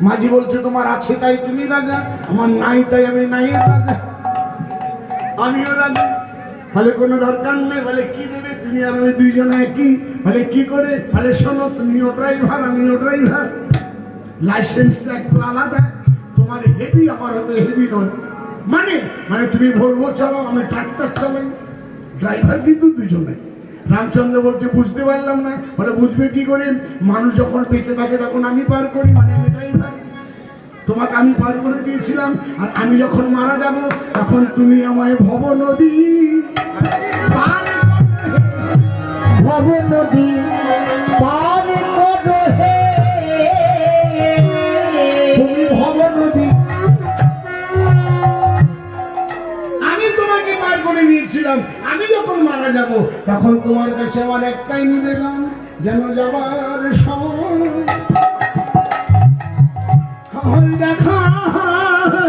মাঝি বলছে তোমার আছে তাই তুমি রাজা, আমার নাই তাই আমি নাই রাজা, আমিও রাজা। বলে কোনো দরকার নেই। বলে কি দেবে? তুমি আর আমি দুইজনে একই। বলে কি করে? বলে শোনো, তুমিও ড্রাইভার আমিও ড্রাইভার, লাইসেন্সটা একটু আলাদা, তোমার হেভি আমার হতে হেভি নয়। মানে মানে তুমি ভলভো চালাও, আমি ট্রাক্টর চালাই, ড্রাইভার কিন্তু দুজনে। রামচন্দ্র বলছে বুঝতে পারলাম না। বলে বুঝবে কি করে? মানুষ যখন বেঁচে থাকে তখন আমি পার করি, মানে আমি ড্রাইভার, তোমাকে আমি পার করে দিয়েছিলাম, আর আমি যখন মারা যাব তখন তুমি আমায় ভব নদী পার ভব নদী পার করো হে, তুমি ভব নদী, আমি তোমাকে পার করে দিয়েছিলাম, আমি যখন মারা যাব তখন তোমার কাছে আমার একটাই নিবেদন, যেন যাবার সময় দেখা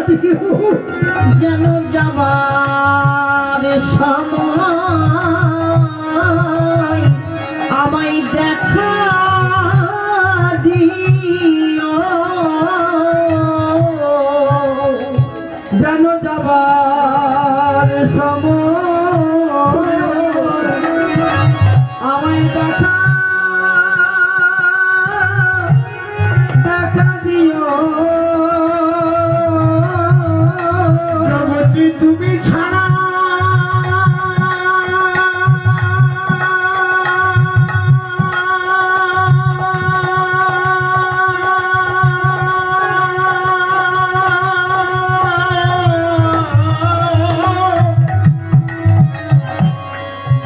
দিও, যেন যাবার সময় আমায় দেখা দিও, যেন যাবার সময় আমায় দেখা দিও। জগতে তুমি ছাড়া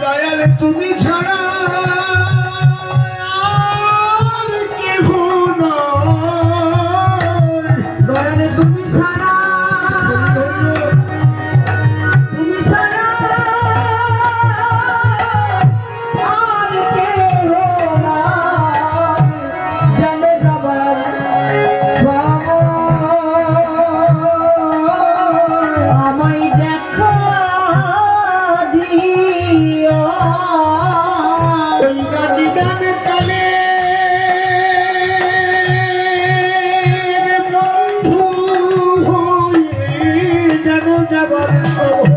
দয়ালে তুমি ছাড়া আর কেহ নয়, দয়ালে তুমি ছাড়া, তুমি ছাড়া আর কেহ নাই, যেন যাবার সময় আমায় দেখা দিও। ওই গানে গানে কালে বন্ধু হয়ে যেন যাবার সময়